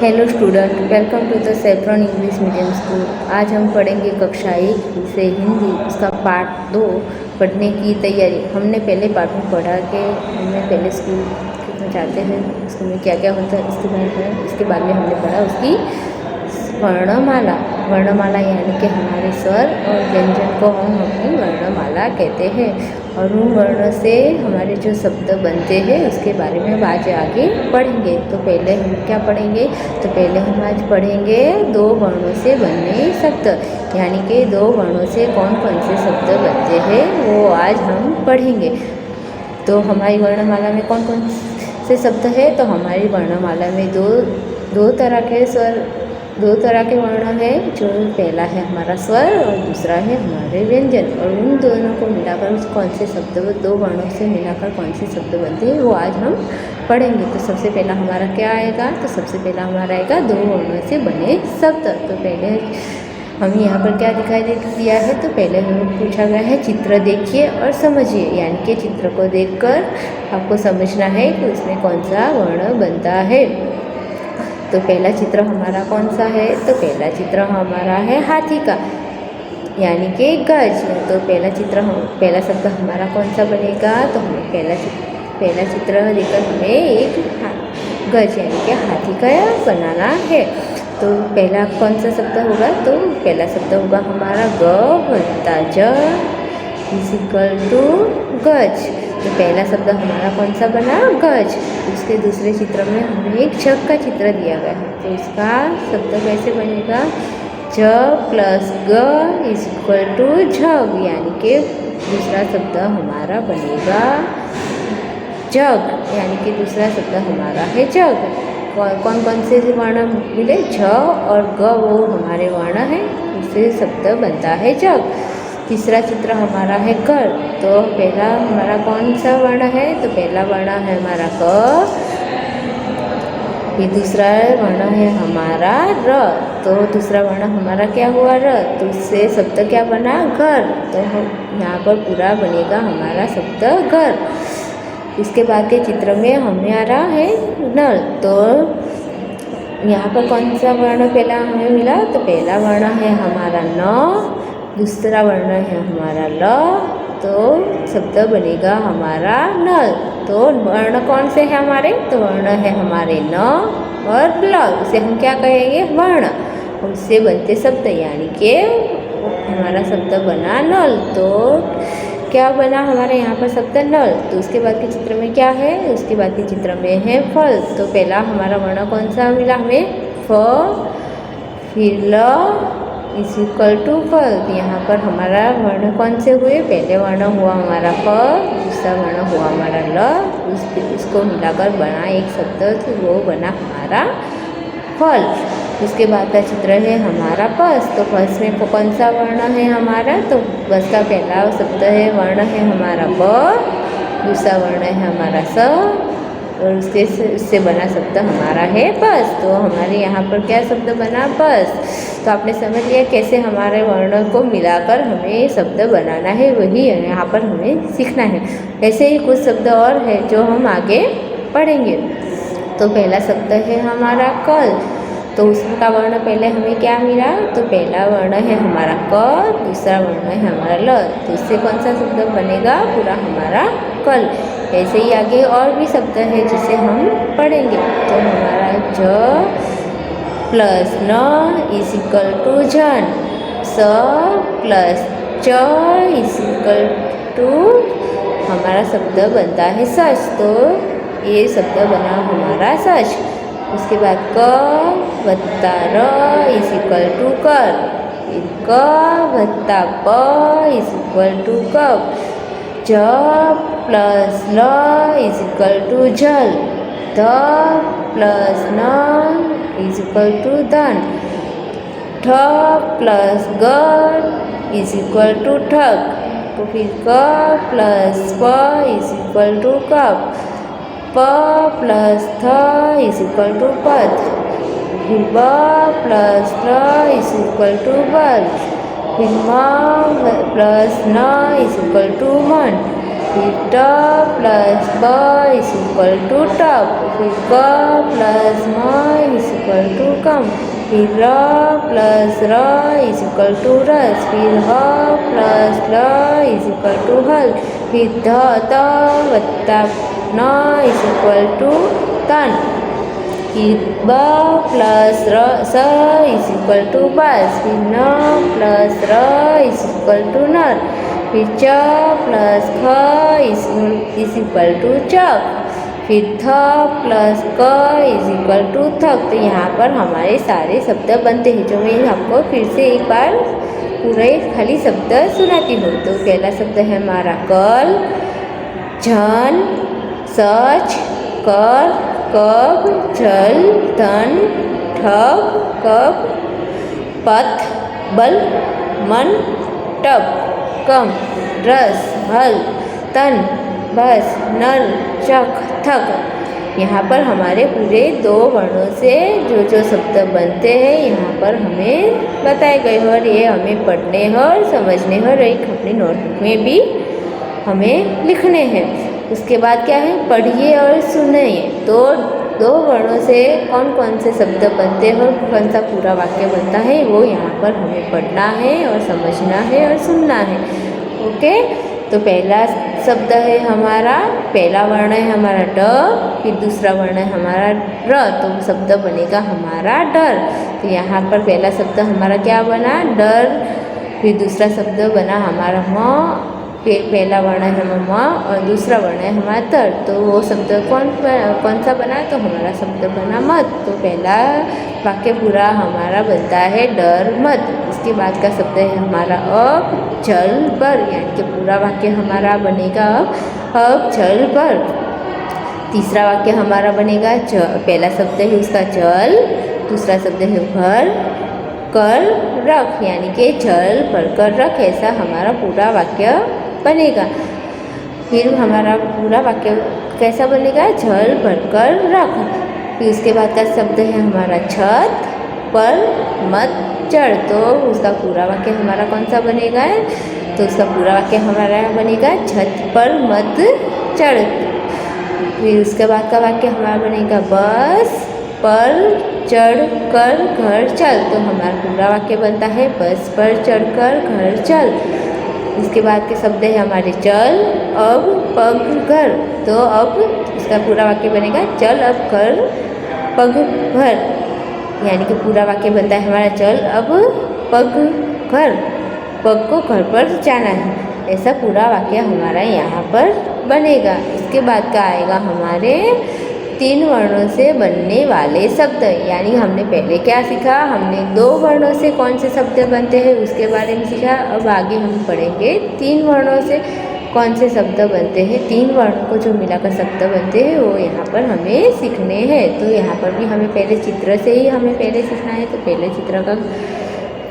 Hello student, welcome to the saffron English medium school. आज हम पढ़ेंगे कक्षा 1 विषय हिंदी, उसका पार्ट 2 पढ़ने की तैयारी। हमने पहले पार्ट में पढ़ा कि हमने पहले स्कूल कितना जाते हैं, स्कूल में क्या क्या होता है, इसके बारे में हमने पढ़ा उसकी वर्णमाला। वर्णमाला यानी कि हमारे स्वर और व्यंजन को हम अपनी वर्णमाला कहते हैं, और उन वर्ण से हमारे जो शब्द बनते हैं उसके बारे में हम आज आगे पढ़ेंगे। तो पहले हम क्या पढ़ेंगे, तो पहले हम आज पढ़ेंगे 2 वर्णों से बने शब्द, यानी कि 2 वर्णों से कौन कौन से शब्द बनते हैं वो आज हम पढ़ेंगे। तो हमारी वर्णमाला में कौन कौन से शब्द है, तो हमारी वर्णमाला में दो तरह के स्वर, 2 तरह के वर्ण है। जो पहला है हमारा स्वर और दूसरा है हमारे व्यंजन, और उन दोनों को मिलाकर कौन से शब्द, 2 वर्णों से मिलाकर कौन से शब्द बनते हैं वो आज हम पढ़ेंगे। तो सबसे पहला हमारा क्या आएगा, तो सबसे पहला हमारा आएगा 2 वर्णों से बने शब्द। तो पहले हमें यहाँ पर क्या दिखाई दिया है, तो पहले हमें पूछा गया है चित्र देखिए और समझिए, यानी कि चित्र को देखकर आपको समझना है कि उसमें कौन सा वर्ण बनता है। तो पहला चित्र हमारा कौन सा है, तो पहला चित्र हमारा है हाथी का, यानी कि गज। तो पहला शब्द हमारा कौन सा बनेगा, तो हमें पहला चित्र देखकर हमें एक गज यानी कि हाथी का बनाना है। तो पहला कौन सा शब्द होगा, तो पहला शब्द होगा हमारा ग वत्ता ज इक्वल टू गज। तो पहला शब्द हमारा कौन सा बना, गज। उसके दूसरे चित्र में हमें एक जग का चित्र दिया गया है, तो इसका शब्द कैसे बनेगा, ज प्लस ग इज इक्वल टू जग, यानी कि दूसरा शब्द हमारा बनेगा जग, यानी कि दूसरा शब्द हमारा है जग। कौन कौन से वर्ण मिले, झ और ग वो हमारे वर्ण हैं, इससे शब्द बनता है जग। तीसरा चित्र हमारा है कर। तो पहला हमारा कौन सा वर्ण है, तो पहला वर्ण है हमारा क, ये दूसरा वर्ण है हमारा र। तो दूसरा वर्ण हमारा क्या हुआ, र, तो उससे शब्द क्या बना, घर। तो यहाँ पर पूरा बनेगा हमारा शब्द घर। इसके बाद के चित्र में हमें आ रहा है नल। तो यहाँ पर कौन सा वर्ण पहला हमें मिला, तो पहला वर्ण है हमारा न, दूसरा वर्ण है हमारा ल, तो शब्द बनेगा हमारा नल। तो वर्ण कौन से हैं हमारे, तो वर्ण है हमारे न और ल, उसे हम क्या कहेंगे, वर्ण। उससे बनते शब्द, यानी कि हमारा शब्द बना नल। तो क्या बना हमारे यहाँ पर शब्द नल। तो उसके बाद के चित्र में क्या है, उसके बाद के चित्र में है फल। तो पहला हमारा वर्ण कौन सा मिला हमें, फ, फिर ल इज इक्वल टू फल। यहाँ पर हमारा वर्ण कौन से हुए, पहले वर्ण हुआ हमारा फ, दूसरा वर्ण हुआ हमारा ल, उसको मिलाकर बना एक शब्द, तो वो बना हमारा फल। उसके बाद का चित्र है हमारा बस। तो बस में कौन सा वर्ण है हमारा, तो बस का पहला शब्द है वर्ण है हमारा ब, दूसरा वर्ण है हमारा स, और उससे बना शब्द हमारा है बस। तो हमारे यहाँ पर क्या शब्द बना, बस। तो आपने समझ लिया कैसे हमारे वर्णों को मिलाकर हमें शब्द बनाना है, वही यहाँ पर हमें सीखना है। ऐसे ही कुछ शब्द और है जो हम आगे पढ़ेंगे। तो पहला शब्द है हमारा कल। तो उसका वर्ण पहले हमें क्या मिला, तो पहला वर्ण है हमारा क, दूसरा वर्ण है हमारा ल, तो इससे कौन सा शब्द बनेगा, पूरा हमारा कल। ऐसे ही आगे और भी शब्द है जिसे हम पढ़ेंगे। तो हमारा ज प्लस न इज इक्वल टू जन, स प्लस च इज इक्वल टू हमारा शब्द बनता है सच। तो ये शब्द बना हमारा सच। उसके बाद क वत्ता र इज इक्वल टू कर, क वत्ता प इज इक्वल टू कप, ज प्लस ल इज इक्वल टू जल, ध प्लस न इज इक्वल टू धन, ठ प्लस ग इज इक्वल टू ठग। तो फिर क प्लस प इज इक्वल टू कप, प प्लस थ इज इक्वल टू पथ, फिर ब प्लस र इज इक्वल टू बल, फिर म प्लस न इज इक्वल टू मन, फिर ट प्लस ब इज इक्वल टू टब, फिर क प्लस म इज इक्वल टू कम, फिर र प्लस र इज इक्वल टू रस, फिर ह प्लस ल इज इक्वल टू हल, फिर ध त वत्ता न इज इक्वल टू तन, फिर ब प्लस र स इज इक्वल टू बस, फिर न प्लस र इज इक्वल टू नर, फिर च प्लस ख इज इक्वल टू चक, फिर थ प्लस क इज इक्वल टू थक। तो यहाँ पर हमारे सारे शब्द बनते हैं, जो मैं आपको फिर से एक बार पूरे खाली शब्द सुनाती हूँ। तो पहला शब्द है हमारा कल, झन, सच, कर, कब, जल, धन, ठग, कब, पथ, बल, मन, टब, कम, रस, हल, तन, बस, नल, चक, थक। यहाँ पर हमारे पूरे 2 वर्णों से जो जो शब्द बनते हैं यहाँ पर हमें बताए गए हैं, और ये हमें पढ़ने हैं और समझने हैं, और एक अपनी नोटबुक में भी हमें लिखने हैं। उसके बाद क्या है, पढ़िए और सुनिए। तो 2 वर्णों से कौन कौन से शब्द बनते हैं और कौन सा पूरा वाक्य बनता है, वो यहाँ पर हमें पढ़ना है और समझना है और सुनना है। ओके, तो पहला शब्द है हमारा, पहला वर्ण है हमारा ड, फिर दूसरा वर्ण है हमारा र, तो शब्द बनेगा हमारा डर। तो यहाँ पर पहला शब्द हमारा क्या बना, डर, फिर दूसरा शब्द बना हमारा म, फिर पहला वर्ण है हमारा म और दूसरा वर्ण है हमारा तर। तो वो शब्द कौन सा बना, तो हमारा शब्द बना मत। तो पहला वाक्य पूरा हमारा बनता है डर मत। उसके बाद का शब्द है हमारा अब, चल, बर, यानी कि पूरा वाक्य हमारा बनेगा अब, चल, बर। तीसरा वाक्य हमारा बनेगा पहला शब्द है उसका चल, दूसरा शब्द है भर, कर, रख, यानी कि चल, भर कर रख, ऐसा हमारा पूरा वाक्य बनेगा। फिर हमारा पूरा वाक्य कैसा बनेगा, झल भर कर रख। फिर उसके बाद का शब्द है हमारा छत पर मत चढ़, तो उसका पूरा वाक्य हमारा कौन सा बनेगा, तो उसका पूरा वाक्य हमारा बनेगा छत पर मत चढ़। फिर उसके बाद का वाक्य हमारा बनेगा बस पर चढ़ कर घर चल, तो हमारा पूरा वाक्य बनता है बस पर चढ़ कर घर चल। इसके बाद के शब्द है हमारे चल, अब, पग, घर, तो अब इसका पूरा वाक्य बनेगा चल अब कर पग घर, यानी कि पूरा वाक्य बनता है हमारा चल अब पग घर, पग को घर पर जाना है, ऐसा पूरा वाक्य हमारा यहाँ पर बनेगा। इसके बाद का आएगा हमारे 3 वर्णों से बनने वाले शब्द, यानी हमने पहले क्या सीखा, हमने 2 वर्णों से कौन से शब्द बनते हैं उसके बारे में सीखा। अब आगे हम पढ़ेंगे 3 वर्णों से कौन से शब्द बनते हैं, 3 वर्णों को जो मिलाकर शब्द बनते हैं वो यहाँ पर हमें सीखने हैं। तो यहाँ पर भी हमें पहले चित्र से ही हमें पहले सीखना है। तो पहले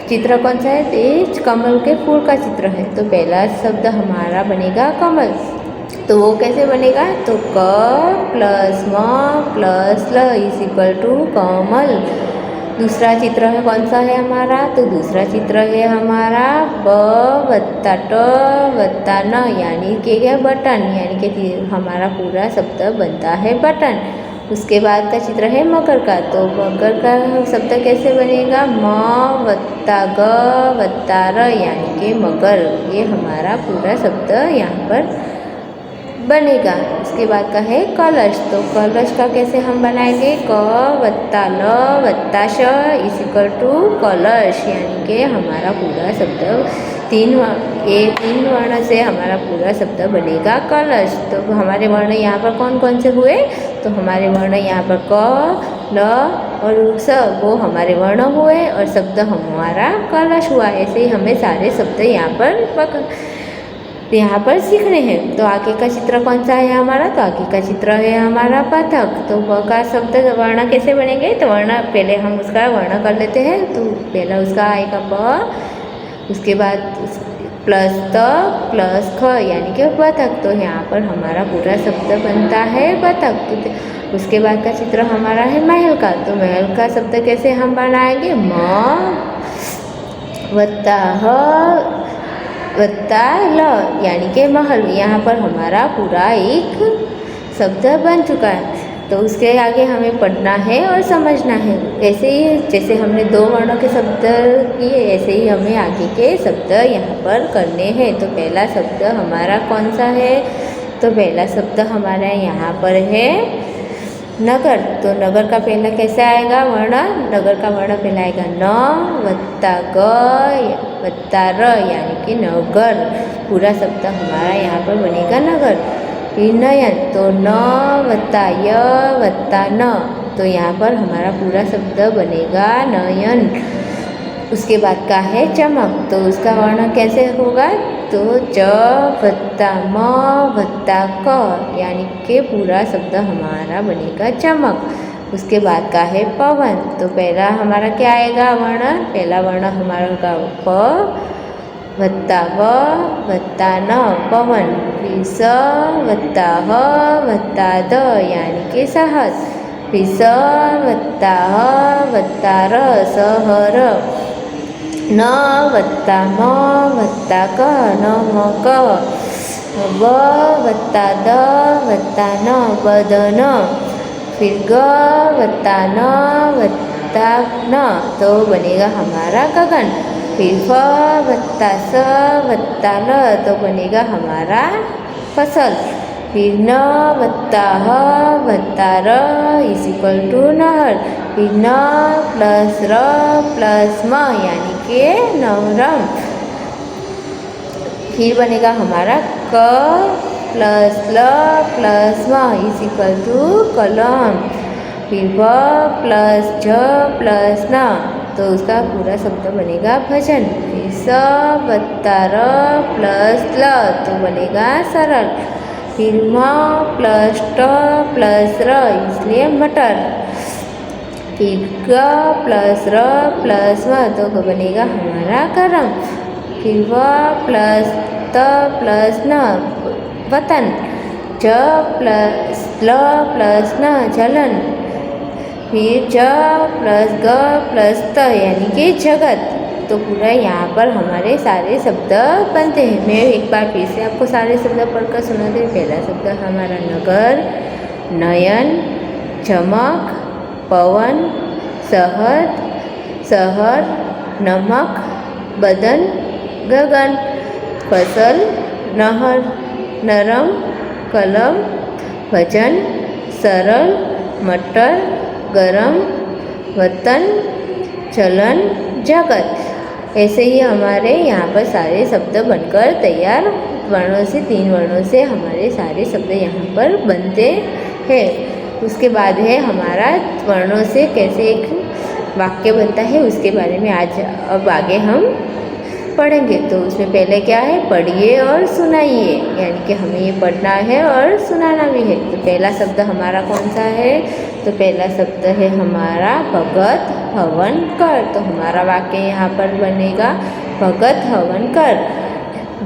चित्र कौन सा है, तेज कमल के फूल का चित्र है। तो पहला शब्द हमारा बनेगा कमल, तो वो कैसे बनेगा, तो क प्लस म प्लस ल इज इक्वल टू कमल। दूसरा चित्र है कौन सा है हमारा, तो दूसरा चित्र है हमारा ब वत्ता ट वत्ता न, यानी कि क्या, बटन, यानी कि हमारा पूरा शब्द बनता है बटन। उसके बाद का चित्र है मकर का, तो मकर का शब्द कैसे बनेगा, म वत्ता ग वत्ता र, यानी कि मगर। ये हमारा पूरा शब्द यहाँ पर बनेगा। उसके बाद का है कलश, तो कलश का कैसे हम बनाएंगे, क वत्ता ल वत्ता श इज इक्वल टू कलश, यानी कि हमारा पूरा शब्द 3 वर्ण से हमारा पूरा शब्द बनेगा कलश। तो हमारे वर्ण यहाँ पर कौन कौन से हुए, तो हमारे वर्ण यहाँ पर क, ल और स, वो हमारे वर्ण हुए और शब्द हमारा कलश हुआ। ऐसे ही हमें सारे शब्द यहाँ पर सीखने हैं। तो आगे का चित्र कौन सा है हमारा, तो आगे का चित्र है हमारा पथक। तो व का शब्द वर्ण कैसे बनेंगे, तो वर्ण पहले हम उसका वर्ण कर लेते हैं। तो पहला उसका आएगा प, उसके बाद प्लस त प्लस ख, यानी कि बतख। तो यहाँ पर हमारा पूरा शब्द बनता है बतख। उसके बाद का चित्र हमारा है महल का, तो महल का शब्द कैसे हम बनाएंगे, म वत्ता ह वत्ता ल यानी कि महल। यहाँ पर हमारा पूरा एक शब्द बन चुका है। तो उसके आगे हमें पढ़ना है और समझना है। ऐसे ही जैसे हमने 2 वर्णों के शब्द किए, ऐसे ही हमें आगे के शब्द यहाँ पर करने हैं। तो पहला शब्द हमारा कौन सा है? तो पहला शब्द हमारा यहाँ पर है नगर। तो नगर का पहला कैसे आएगा वर्ण? नगर का वर्ण पहला आएगा न वत्ता ग वत्ता र यानी कि नगर। पूरा शब्द हमारा यहाँ पर बनेगा नगर। फिर नयन, तो न वत्ता य वत्ता न, तो यहाँ पर हमारा पूरा शब्द बनेगा नयन। उसके बाद का है चमक। तो उसका वर्ण कैसे होगा? तो च वत्ता म वत्ता क यानी कि पूरा शब्द हमारा बनेगा चमक। उसके बाद का है पवन। तो पहला हमारा क्या आएगा वर्ण? पहला वर्ण हमारा होगा प वत्ता व वत्ता न पवन। फिर स वत्ता ह वत्ता द यानी कि सहस। फिर स वत्ता ह वत्ता र सहर। न वत्ता म वत्ता क नमक। व वत्ता द वत्ता न वदन। फिर ग वत्ता न वत्ता न, तो बनेगा हमारा गगन। फिर फ वत्ता स वत्ता ल, तो बनेगा हमारा फसल। फिर न वत्ता ह वत्ता र इज इक्वल टू नहर। फिर न प्लस र प्लस म यानी कि नवरम। फिर बनेगा हमारा क प्लस ल प्लस म इज इक्वल टू कलम। फिर व प्लस झ प्लस न, तो उसका पूरा शब्द बनेगा भजन। फिर स वत्ता र प्लस ल, तो बनेगा सरल। फिर म प्लस ट प्लस र इसलिए मटर। फिर ग प्लस र प्लस म, तो बनेगा हमारा गरम। फिर व प्लस त प्लस न वतन। ज प्लस ल प्लस न जलन। फिर ज प्लस ग प्लस त यानी कि जगत। तो पूरा यहाँ पर हमारे सारे शब्द बनते हैं। मैं एक बार फिर से आपको सारे शब्द पढ़कर सुनाती हूँ। पहला शब्द हमारा नगर, नयन, चमक, पवन, शहद, शहर, नमक, बदन, गगन, फसल, नहर, नरम, कलम, भजन, सरल, मटर, गरम, वतन, चलन, जगत। ऐसे ही हमारे यहाँ पर सारे शब्द बनकर तैयार वर्णों से 3 वर्णों से हमारे सारे शब्द यहाँ पर बनते हैं। उसके बाद है हमारा वर्णों से कैसे एक वाक्य बनता है, उसके बारे में आज अब आगे हम पढ़ेंगे। तो उसमें पहले क्या है? पढ़िए और सुनाइए, यानी कि हमें ये पढ़ना है और सुनाना भी है। तो पहला शब्द हमारा कौन सा है? तो पहला शब्द है हमारा भगत हवन कर। तो हमारा वाक्य यहाँ पर बनेगा भगत हवन कर।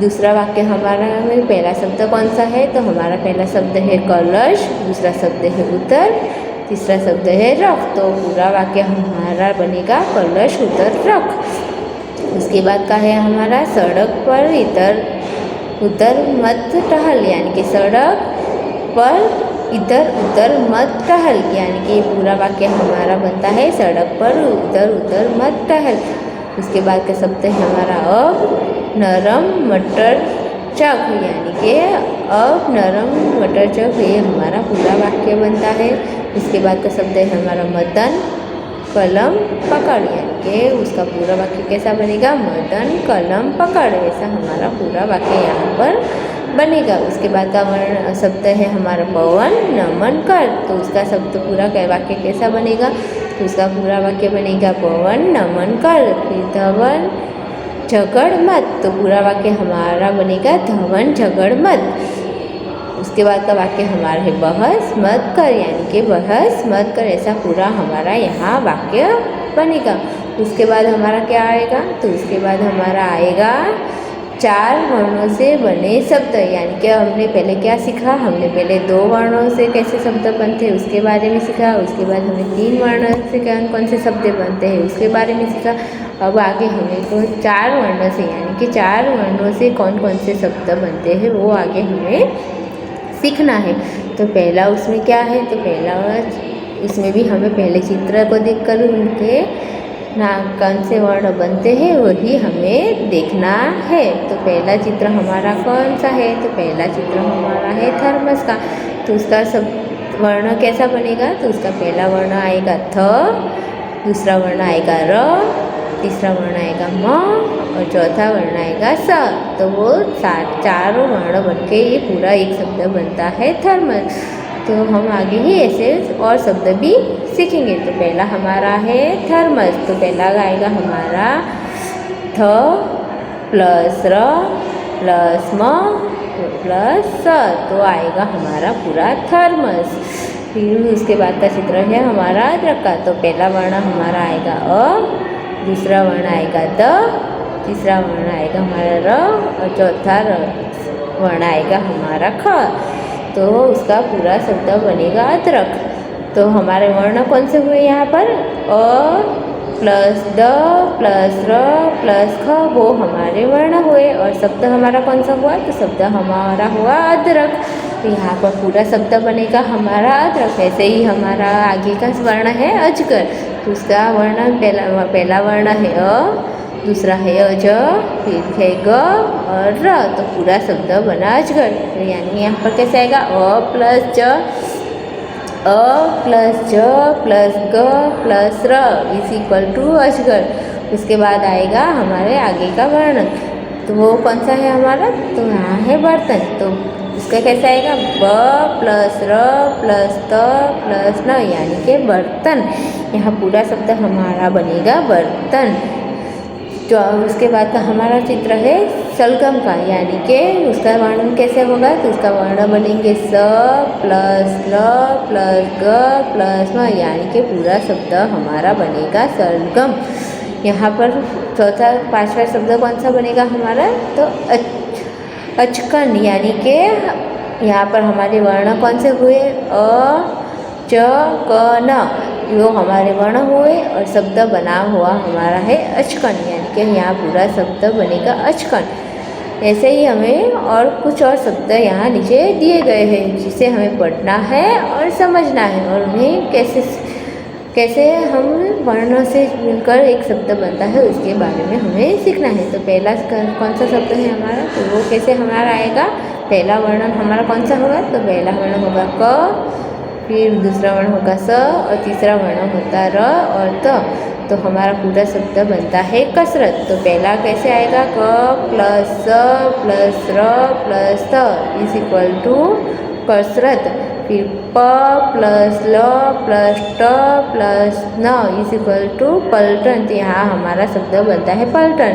दूसरा वाक्य हमारा में पहला शब्द कौन सा है? तो हमारा पहला शब्द है कलश, दूसरा शब्द है उतर, तीसरा शब्द है रख। तो पूरा वाक्य हमारा बनेगा कलश उतर रख। उसके बाद का है हमारा सड़क पर इधर उधर मत टहल, यानी कि सड़क पर इधर उधर मत टहल, यानी कि पूरा वाक्य हमारा बनता है सड़क पर इधर उधर मत टहल। उसके बाद का शब्द है हमारा अब नरम मटर चक, यानी कि अब नरम मटर चक, ये हमारा पूरा वाक्य बनता है। उसके बाद का शब्द है हमारा मदन कलम पकड़, यानी कि उसका पूरा वाक्य कैसा बनेगा? मदन कलम पकड़, ऐसा हमारा पूरा वाक्य यहाँ पर बनेगा। उसके बाद का वर्ण शब्द है हमारा पवन नमन कर। तो उसका शब्द पूरा वाक्य कैसा बनेगा? तो उसका पूरा वाक्य बनेगा पवन नमन कर। फिर धवन झगड़ मत, तो पूरा वाक्य हमारा बनेगा धवन झगड़ मत। उसके बाद का वाक्य हमारा है बहस मत कर, यानी कि बहस मत कर, ऐसा पूरा हमारा यहाँ वाक्य बनेगा। उसके बाद हमारा क्या आएगा? तो उसके बाद हमारा आएगा 4 वर्णों से बने शब्द, यानी कि हमने पहले क्या सीखा? हमने पहले 2 वर्णों से कैसे शब्द बनते हैं उसके बारे में सीखा। उसके बाद हमें 3 वर्णों से कौन से शब्द बनते हैं उसके बारे में सीखा। अब आगे हमें को 4 वर्णों से यानी कि 4 वर्णों से कौन कौन से शब्द बनते हैं वो आगे हमें सीखना है। तो पहला उसमें क्या है, तो पहला उसमें भी हमें पहले चित्र को देखकर उनके ना कौन से वर्ण बनते हैं वही हमें देखना है। तो पहला चित्र हमारा कौन सा है, तो पहला चित्र हमारा है थर्मस का। तो उसका सब वर्ण कैसा बनेगा, तो उसका पहला वर्ण आएगा थ, दूसरा वर्ण आएगा र, तीसरा वर्ण आएगा म और चौथा वर्ण आएगा स। तो वो चारों वर्ण बनके ये पूरा एक शब्द बनता है थर्मस। तो हम आगे ही ऐसे और शब्द भी सीखेंगे। तो पहला हमारा है थर्मस, तो पहला आएगा हमारा थ प्लस र प्लस म प्लस स, तो आएगा हमारा पूरा थर्मस। फिर उसके बाद का चित्र है हमारा अदरक का। तो पहला वर्ण हमारा आएगा अ, दूसरा वर्ण आएगा द, तीसरा वर्ण आएगा हमारा र और चौथा वर्ण आएगा हमारा ख। तो उसका पूरा शब्द बनेगा अदरक। तो हमारे वर्ण कौन से हुए यहाँ पर, अ प्लस द प्लस र प्लस ख, वो हमारे वर्ण हुए। और शब्द हमारा कौन सा हुआ, तो शब्द हमारा हुआ अदरक। तो यहाँ पर पूरा शब्द बनेगा हमारा अदरक। ऐसे ही हमारा आगे का वर्ण है अजगर। तो उसका वर्ण पहला वर्ण है अ, दूसरा है अज, फिर है ग और र। तो पूरा शब्द बना अजगर। तो यानी यहाँ पर कैसे आएगा, अ प्लस ज प्लस ग प्लस र इज इक्वल टू अजगर। उसके बाद आएगा हमारे आगे का वर्ण, तो वो कौन सा है हमारा, तो यहाँ है बर्तन। तो उसका कैसे आएगा, ब प्लस र प्लस त प्लस न यानी कि बर्तन। यहाँ पूरा शब्द हमारा बनेगा बर्तन। जो उसके बाद का हमारा चित्र है शलगम का, यानी कि उसका वर्ण कैसे होगा, तो उसका वर्ण बनेंगे स प्लस ल प्लस ग प्लस म यानी कि पूरा शब्द हमारा बनेगा शलगम। यहाँ पर चौथा पांचवा शब्द कौन सा बनेगा हमारा, तो अचकन। यानी कि यहाँ पर हमारे वर्ण कौन से हुए, अ च क न, वो हमारे वर्ण हुए और शब्द बना हुआ हमारा है अचकन। यानी कि यहाँ पूरा शब्द बनेगा अचकन। ऐसे ही हमें और कुछ और शब्द यहाँ नीचे दिए गए हैं जिसे हमें पढ़ना है और समझना है और उन्हें कैसे हम वर्णों से मिलकर एक शब्द बनता है उसके बारे में हमें सीखना है। तो पहला कौन सा शब्द है हमारा, तो वो कैसे हमारा आएगा, पहला वर्ण हमारा कौन सा होगा, तो पहला वर्ण होगा क, फिर दूसरा वर्ण होगा स और तीसरा वर्ण होता र और त। तो हमारा पूरा शब्द बनता है कसरत। तो पहला कैसे आएगा, क प्लस स प्लस र प्लस त इज इक्वल टू कसरत। फिर प प्लस ल प्लस ट प्लस न इज इक्वल टू पलटन। तो यहाँ हमारा शब्द बनता है पलटन।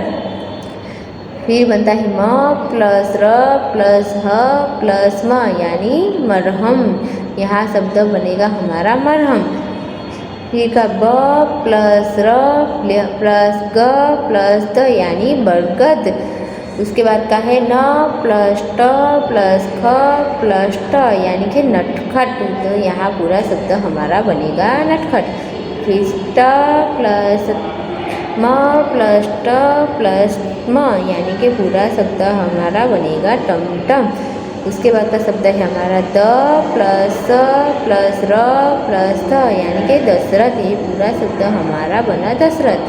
फिर बनता है म प्लस र प्लस ह प्लस म यानी मरहम। यहाँ शब्द बनेगा हमारा मरहम। फिर का ब प्लस र प्लस ग प्लस द यानी बरगद। उसके बाद का है न प्लस ट प्लस ख प्लस ट यानी कि नटखट। तो यहाँ पूरा शब्द हमारा बनेगा नटखट। फिर ट प्लस म प्लस ट प्लस म यानी कि पूरा शब्द हमारा बनेगा टमटम। उसके बाद का शब्द है हमारा द प्लस स प्लस र प्लस थ यानी कि दशरथ। ये पूरा शब्द हमारा बना दशरथ।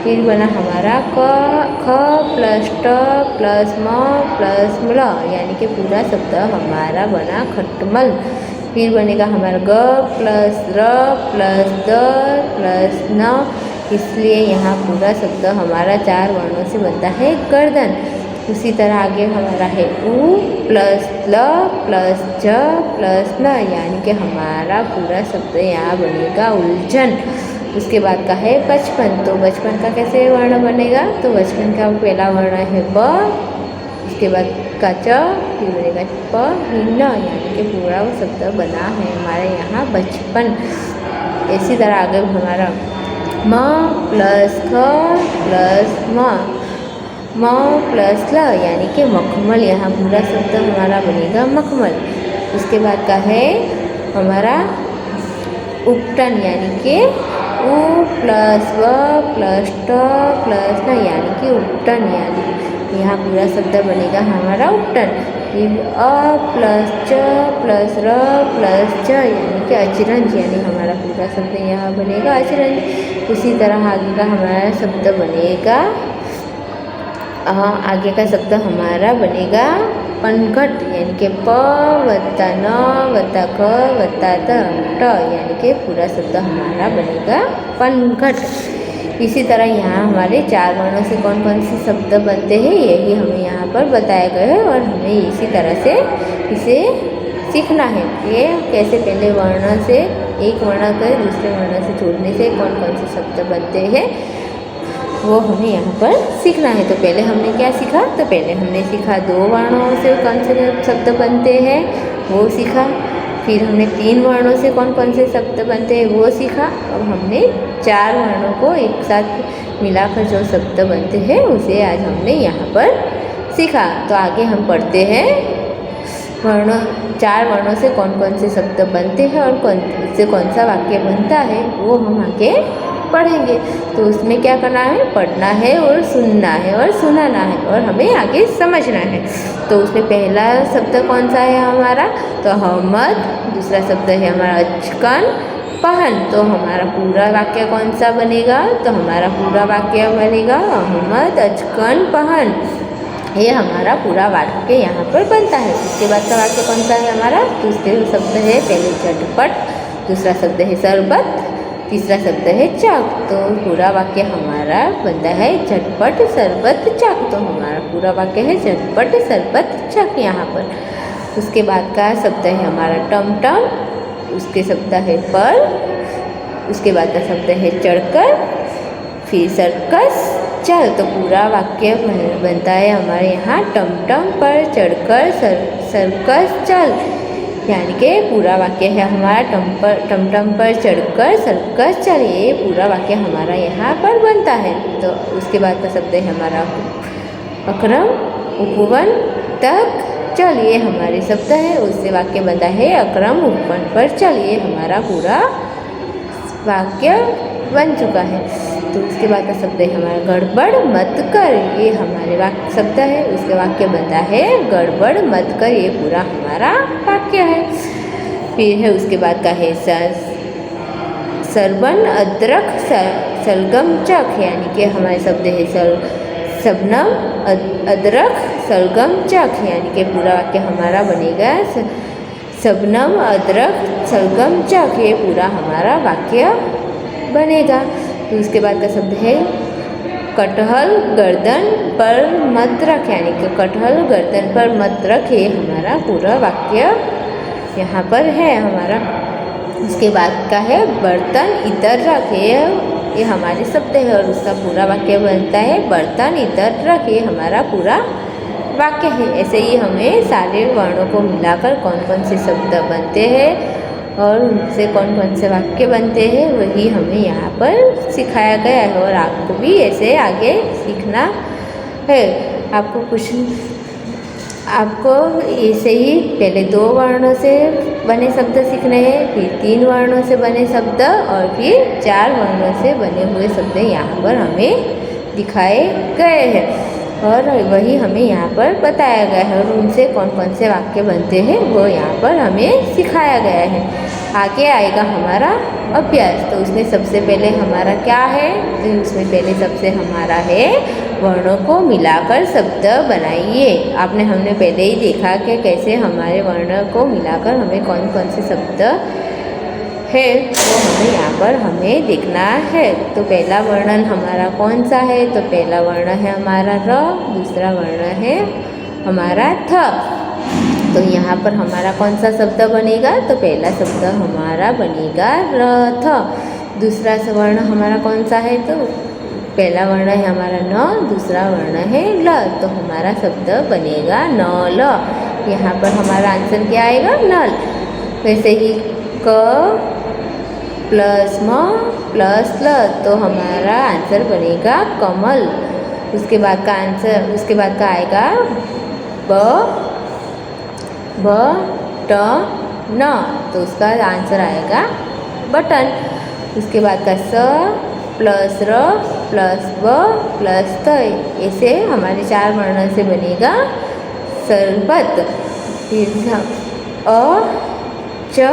फिर बना हमारा ख प्लस ट प्लस म प्लस ल यानी कि पूरा शब्द हमारा बना खटमल। फिर बनेगा हमारा ग प्लस र प्लस द प्लस न, इसलिए यहाँ पूरा शब्द हमारा 4 वर्णों से बनता है गर्दन। उसी तरह आगे हमारा है उ प्लस ल प्लस ज प्लस न यानी कि हमारा पूरा शब्द यहाँ बनेगा उलझन। उसके बाद का है बचपन। तो बचपन का कैसे वर्ण बनेगा, तो बचपन का पहला वर्ण है ब, उसके बाद का च, फिर बनेगा प न यानी कि पूरा वो शब्द बना है हमारे यहाँ बचपन। इसी तरह आगे हमारा म प्लस ख प्लस म प्लस ल यानी कि मखमल। यहाँ पूरा शब्द हमारा बनेगा मखमल। उसके बाद का है हमारा उपटन यानी कि उ प्लस व प्लस ट प्लस न यानी कि उपटन, यानी यहाँ पूरा शब्द बनेगा हमारा उपटन। फिर अ प्लस च प्लस र प्लस च यानी कि अचरज, यानी हमारा पूरा शब्द यहाँ बनेगा अचरज। उसी तरह आगे का हमारा शब्द बनेगा, आगे का शब्द हमारा बनेगा पनघट, यानी कि प वत्ता न वत्ता क वत्ता ट यानी कि पूरा शब्द हमारा बनेगा पनघट। इसी तरह यहाँ हमारे 4 वर्णों से कौन कौन से शब्द बनते हैं यही हमें यहाँ पर बताया गया है, और हमें इसी तरह से इसे सीखना है। ये कैसे पहले वर्ण से एक वर्ण के दूसरे वर्ण से जोड़ने से कौन कौन से शब्द बनते हैं वो हमें यहाँ पर सीखना है। तो पहले हमने क्या सीखा, तो पहले हमने सीखा 2 वर्णों से कौन से शब्द बनते हैं वो सीखा। फिर हमने 3 वर्णों से कौन कौन से शब्द बनते हैं वो सीखा। अब हमने 4 वर्णों को एक साथ मिलाकर जो शब्द बनते हैं उसे आज हमने यहाँ पर सीखा। तो आगे हम पढ़ते हैं 4 वर्णों से कौन कौन से शब्द बनते हैं और कौन सा वाक्य बनता है वो हम आगे पढ़ेंगे। तो उसमें क्या करना है, पढ़ना है और सुनना है और सुनाना है और हमें आगे समझना है। तो उसमें पहला शब्द कौन सा है हमारा, तो अहमद। दूसरा शब्द है हमारा अचकन पहन। तो हमारा पूरा वाक्य कौन सा बनेगा, तो हमारा पूरा वाक्य बनेगा अहमद अचकन पहन। ये हमारा पूरा वाक्य यहाँ पर बनता है। उसके बाद का वाक्य कौन सा है हमारा, दूसरे शब्द है पहले झटपट, दूसरा शब्द है शरबत, तीसरा शब्द है चक। तो पूरा वाक्य हमारा बनता है झटपट शरबत चक। तो हमारा पूरा वाक्य है झटपट शरबत चक यहाँ पर। उसके बाद का शब्द है हमारा टमटम, उसके शब्द है पर, उसके बाद का शब्द है चढ़कर, फिर सर्कस चल। तो पूरा वाक्य बनता है हमारे यहाँ टमटम पर चढ़कर सर्कस चल, यानी कि पूरा वाक्य है हमारा टमटम पर चढ़कर सर्कस चल। ये पूरा वाक्य हमारा यहाँ पर बनता है। तो उसके बाद का शब्द है हमारा अक्रम उपवन तक चल। ये हमारे शब्द है, उससे वाक्य बनता है अक्रम उपवन पर चल। ये हमारा पूरा वाक्य बन चुका है। तो उसके बाद का शब्द है हमारा गड़बड़ मत कर। ये हमारे वाक्य शब्द है, उसके वाक्य बनता है गड़बड़ मत कर। ये पूरा हमारा वाक्य है। फिर है उसके बाद का है सरबन अदरक सलगम चक, यानी कि हमारे शब्द है शबनम अदरक सलगम चक, यानी कि पूरा वाक्य हमारा बनेगा शबनम अदरक सलगम चक। ये पूरा हमारा वाक्य बनेगा। तो उसके बाद का शब्द है कटहल गर्दन पर मत रख, यानी कि कटहल गर्दन पर मत रख। ये हमारा पूरा वाक्य यहाँ पर है हमारा। उसके बाद का है बर्तन इधर रख। ये हमारे शब्द है और उसका पूरा वाक्य बनता है बर्तन इधर रख। ये हमारा पूरा वाक्य है। ऐसे ही हमें सारे वर्णों को मिलाकर कौन कौन से शब्द बनते हैं और उनसे कौन कौन से वाक्य बनते हैं वही हमें यहाँ पर सिखाया गया है। और आपको भी ऐसे आगे सीखना है। आपको ऐसे ही पहले 2 वर्णों से बने शब्द सीखने हैं, फिर 3 वर्णों से बने शब्द और फिर 4 वर्णों से बने हुए शब्द यहाँ पर हमें दिखाए गए हैं और वही हमें यहाँ पर बताया गया है। और उनसे कौन कौन से वाक्य बनते हैं वो यहाँ पर हमें सिखाया गया है। आगे आएगा हमारा अभ्यास। तो उसमें सबसे पहले हमारा क्या है, तो उसमें पहले सबसे हमारा है वर्णों को मिलाकर शब्द बनाइए। हमने पहले ही देखा कि कैसे हमारे वर्ण को मिलाकर हमें कौन कौन से शब्द है वो हमें यहाँ पर हमें देखना है। तो पहला वर्णन हमारा कौन सा है, तो पहला वर्ण है हमारा र, दूसरा वर्ण है हमारा थ। तो यहाँ पर हमारा कौन सा शब्द बनेगा, तो पहला शब्द हमारा बनेगा रथ। दूसरा वर्ण हमारा कौन सा है, तो पहला वर्ण है हमारा न, दूसरा वर्ण है ल। तो हमारा शब्द बनेगा नल। यहाँ पर हमारा आंसर क्या आएगा, नल। वैसे ही क प्लस म प्लस ल, तो हमारा आंसर बनेगा कमल। उसके बाद का आएगा ब ट न, तो उसका आंसर आएगा बटन। उसके बाद का स प्लस र प्लस ब प्लस त, ऐसे हमारे 4 वर्ण से बनेगा सरबत। फिर अ च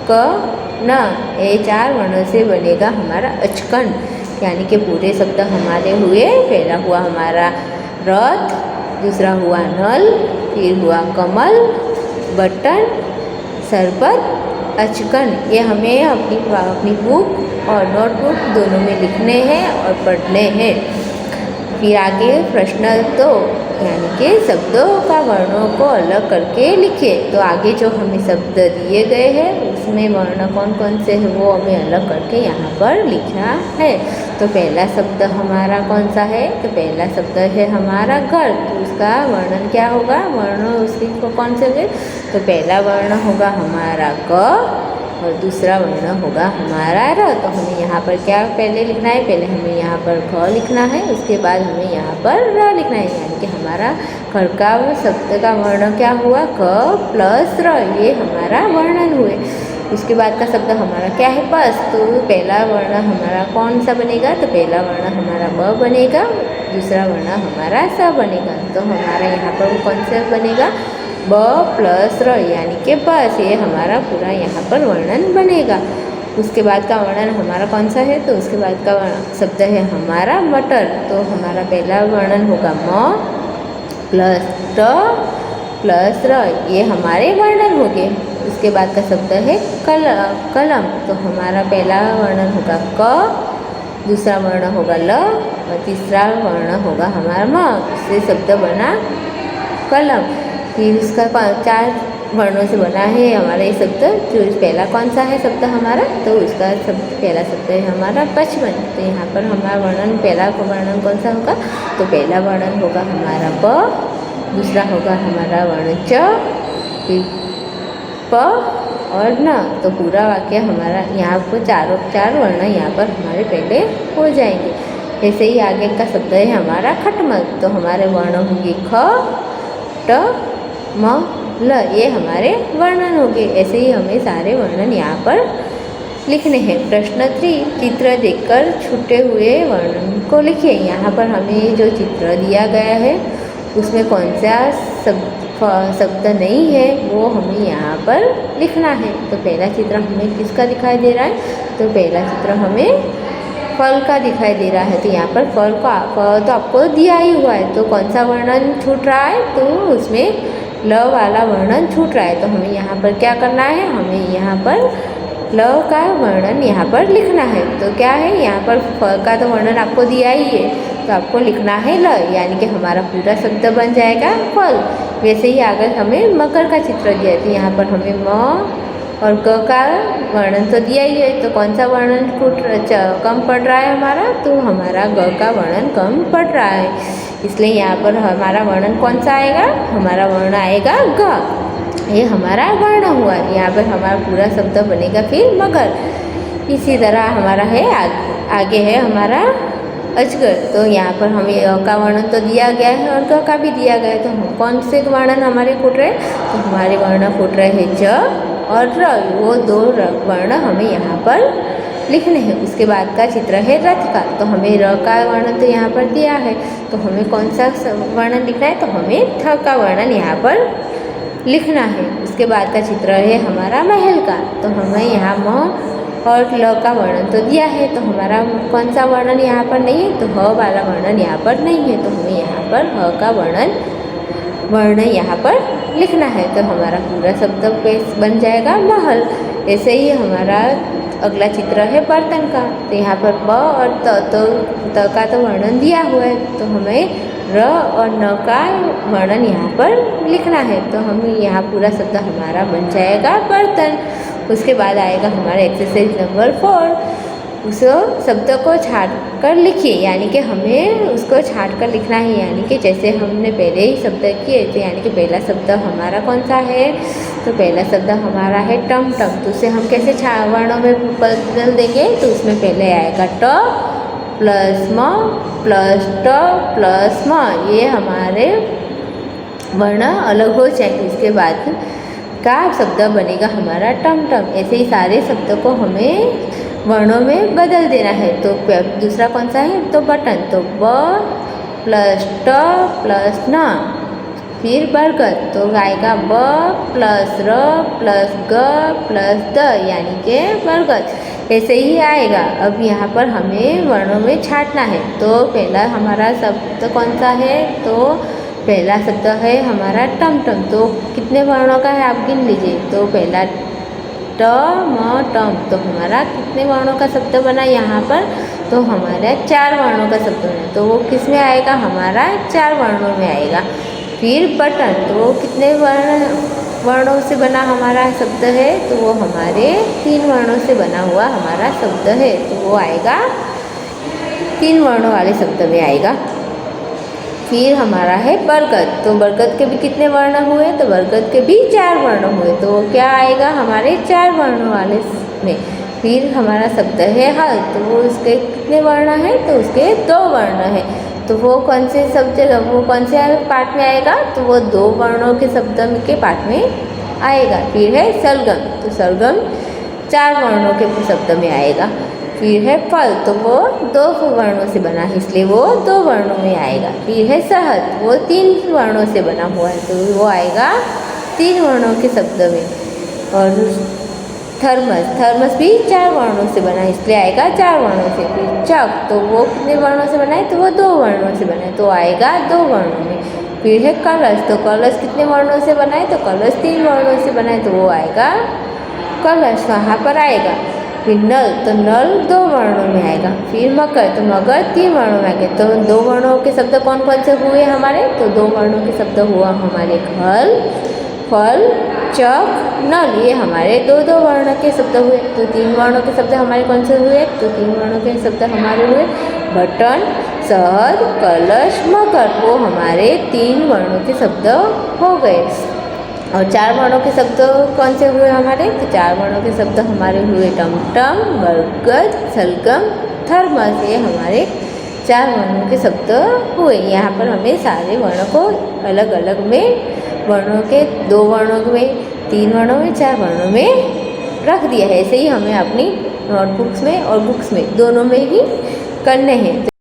क न, ये 4 वर्णों से बनेगा हमारा अचकन, यानी कि पूरे शब्द हमारे हुए। पहला हुआ हमारा रथ, दूसरा हुआ नल, फिर हुआ कमल, बटन, सरबत, अचकन। ये हमें अपनी बुक और नोटबुक दोनों में लिखने हैं और पढ़ने हैं। फिर आगे प्रश्न 2, यानी कि शब्दों का वर्णों को अलग करके लिखिए। तो आगे जो हमें शब्द दिए गए हैं उसमें वर्ण कौन कौन से हैं वो हमें अलग करके यहाँ पर लिखा है। तो पहला शब्द हमारा कौन सा है? तो पहला शब्द है हमारा घर। तो उसका वर्णन क्या होगा? वर्ण उसके कौन से होंगे? तो पहला वर्ण होगा हमारा ग और दूसरा वर्ण होगा हमारा र। तो हमें यहाँ पर क्या पहले लिखना है? पहले हमें यहाँ पर घ लिखना है, उसके बाद हमें यहाँ पर र लिखना है, यानी कि हमारा घर का शब्द का वर्ण क्या हुआ? क प्लस र, ये हमारा वर्णन हुए। उसके बाद का शब्द हमारा क्या है? बस। तो पहला वर्ण हमारा कौन सा बनेगा? तो पहला वर्ण हमारा ब बनेगा, दूसरा वर्ण हमारा स बनेगा। तो हमारा यहाँ पर कौन सा बनेगा? ब प्लस र, यानी कि बस। ये हमारा पूरा यहाँ पर वर्णन बनेगा। उसके बाद का वर्णन हमारा कौन सा है? तो उसके बाद का शब्द है हमारा मटर। तो हमारा पहला वर्णन होगा म प्लस ट प्लस र, ये हमारे वर्णन हो गए। उसके बाद का शब्द है कलम। तो हमारा पहला वर्णन होगा क, दूसरा वर्ण होगा ल और तीसरा वर्ण होगा हमारा म। इससे शब्द बना कलम। फिर उसका 4 वर्णों से बना है हमारा ये शब्द। जो पहला कौन सा है शब्द हमारा? तो उसका पहला शब्द है हमारा बचपन। तो यहाँ पर हमारा वर्णन, पहला वर्णन कौन सा होगा? तो पहला वर्णन होगा हमारा ब, दूसरा होगा हमारा वर्ण च, फिर प और न। तो पूरा वाक्य हमारा यहाँ पर 4 वर्ण यहाँ पर हमारे पहले हो जाएंगे। ऐसे ही आगे का शब्द है हमारा खटमल। तो हमारे वर्ण होंगे ख, ट, म, ल, ये हमारे वर्णन हो गए। ऐसे ही हमें सारे वर्णन यहाँ पर लिखने हैं। प्रश्न 3, चित्र देखकर छूटे हुए वर्णन को लिखिए। यहाँ पर हमें जो चित्र दिया गया है उसमें कौन सा शब्द नहीं है वो हमें यहाँ पर लिखना है। तो पहला चित्र हमें किसका दिखाई दे रहा है? तो पहला चित्र हमें फल का दिखाई दे रहा है। तो यहाँ पर फल तो आपको दिया ही हुआ है। तो कौन सा वर्णन छूट रहा है? तो उसमें ल वाला वर्णन छूट रहा है। तो हमें यहाँ पर क्या करना है? हमें यहाँ पर ल का वर्णन यहाँ पर लिखना है। तो क्या है? यहाँ पर फल का तो वर्णन आपको दिया ही है, तो आपको लिखना है ल, यानी कि हमारा पूरा शब्द बन जाएगा फल। वैसे ही आगे हमें मकर का चित्र दिया है। तो यहाँ पर हमें म और ग का वर्णन तो दिया ही है। तो कौन सा वर्णन कम पड़ रहा है हमारा? तो हमारा ग का वर्णन कम पड़ रहा है। इसलिए यहाँ पर हमारा वर्णन कौन सा आएगा? हमारा वर्ण आएगा ग। ये हमारा वर्ण हुआ। यहाँ पर हमारा पूरा शब्द बनेगा फिर मगर। इसी तरह हमारा है आगे है हमारा अजगर। तो यहाँ पर हमें अ का वर्णन तो दिया गया है और ग का भी दिया गया है। तो हम कौन से वर्णन हमारे फूट रहे? तो हमारे वर्ण फूट रहे हैं ज और र। वो 2 वर्ण हमें यहाँ पर लिखने हैं। उसके बाद का चित्र है रथ का। तो हमें र का वर्णन तो यहाँ पर दिया है, तो हमें कौन सा वर्णन लिखना है? तो हमें थ का वर्णन यहाँ पर लिखना है। उसके बाद का चित्र है हमारा महल का। तो हमें यहाँ म और ल का वर्णन तो दिया है, तो हमारा कौन सा वर्णन यहाँ पर नहीं है? तो ह वाला वर्णन यहाँ पर नहीं है। तो हमें यहाँ पर ह का वर्ण यहाँ पर लिखना है। तो हमारा पूरा शब्द बन जाएगा महल। ऐसे ही हमारा अगला चित्र है बर्तन का। तो यहाँ पर ब और त का तो वर्णन दिया हुआ है, तो हमें र और न का वर्णन यहाँ पर लिखना है। तो हम यहाँ पूरा शब्द हमारा बन जाएगा बर्तन। उसके बाद आएगा हमारा एक्सरसाइज नंबर 4। उस शब्द को छाट कर लिखिए, यानी कि हमें उसको छाट कर लिखना है। यानी कि जैसे हमने पहले ही शब्द किए थे, यानी कि पहला शब्द हमारा कौन सा है? तो पहला शब्द हमारा है टमटम। तो उसे हम कैसे वर्णों में बदल देंगे? तो उसमें पहले आएगा ट प्लस म प्लस ट प्लस म, ये हमारे वर्ण अलग हो जाएंगे। उसके बाद का शब्द बनेगा हमारा टमटम। ऐसे ही सारे शब्दों को हमें वर्णों में बदल देना है। तो दूसरा कौन सा है, तो बटन, तो ब प्लस ट प्लस न। फिर बरगद, तो आएगा ब प्लस र प्लस ग प्लस द, यानी कि बरगद। ऐसे ही आएगा। अब यहाँ पर हमें वर्णों में छांटना है। तो पहला हमारा शब्द कौन सा है, तो पहला शब्द है हमारा टमटम। तो कितने वर्णों का है आप गिन लीजिए। तो पहला ट म टम, तो हमारा कितने वर्णों का शब्द बना यहाँ पर, तो हमारा 4 वर्णों का शब्द बना। तो वो किस में आएगा, हमारा 4 वर्णों में आएगा। फिर बटन, तो वो कितने वर्णों से बना हमारा शब्द है, तो वो हमारे 3 वर्णों से बना हुआ हमारा शब्द है। तो वो आएगा 3 वर्णों वाले शब्द में आएगा। फिर हमारा है बरगद। तो बरगद के भी कितने वर्ण हुए, तो बरगद के भी 4 वर्ण हुए। तो क्या आएगा हमारे 4 वर्णों वाले में। फिर हमारा शब्द है हल। तो वो उसके कितने वर्ण हैं, तो उसके 2 वर्ण हैं। तो वो कौन से शब्द, वो कौन से पार्ट में आएगा, तो वो 2 वर्णों के शब्द के पार्ट में आएगा। फिर है सलगम। तो सलगम 4 वर्णों के शब्द में आएगा। फिर है फल, तो वो 2 वर्णों से बना है, इसलिए वो 2 वर्णों में आएगा। फिर है शहद, वो 3 वर्णों से बना हुआ है, तो वो आएगा 3 वर्णों के शब्द में। और थर्मस, थर्मस भी 4 वर्णों से बना है, इसलिए आएगा 4 वर्णों से। फिर चक, तो वो कितने वर्णों से बना है, तो वो 2 वर्णों से बना है, तो आएगा 2 वर्णों में। फिर है कलश। तो कलश कितने वर्णों से बना है, तो कलश 3 वर्णों से बना है, तो वो आएगा कलश, वहाँ पर आएगा। फिर नल, तो नल 2 वर्णों में आएगा। फिर मकर, तो मकर 3 वर्णों में आएगा। तो 2 वर्णों के शब्द कौन कौन से हुए हमारे, तो 2 वर्णों के शब्द हुआ हमारे हल, फल, चक, नल, ये हमारे 2-2 वर्ण के शब्द हुए। तो 3 वर्णों के शब्द हमारे कौन से हुए, तो 3 वर्णों के शब्द हमारे हुए बटन, शहद, कलश, मकर, वो हमारे 3 वर्णों के शब्द हो गए। और 4 वर्णों के शब्द कौन से हुए हमारे, तो 4 वर्णों के शब्द हमारे हुए टमटम, बरगद, सलगम, थर्मस, ये हमारे 4 वर्णों के शब्द हुए। यहाँ पर हमें सारे वर्णों को अलग अलग में, वर्णों के 2 वर्णों में, 3 वर्णों में, 4 वर्णों में रख दिया है। ऐसे ही हमें अपनी नोटबुक्स में और बुक्स में दोनों में ही करने हैं।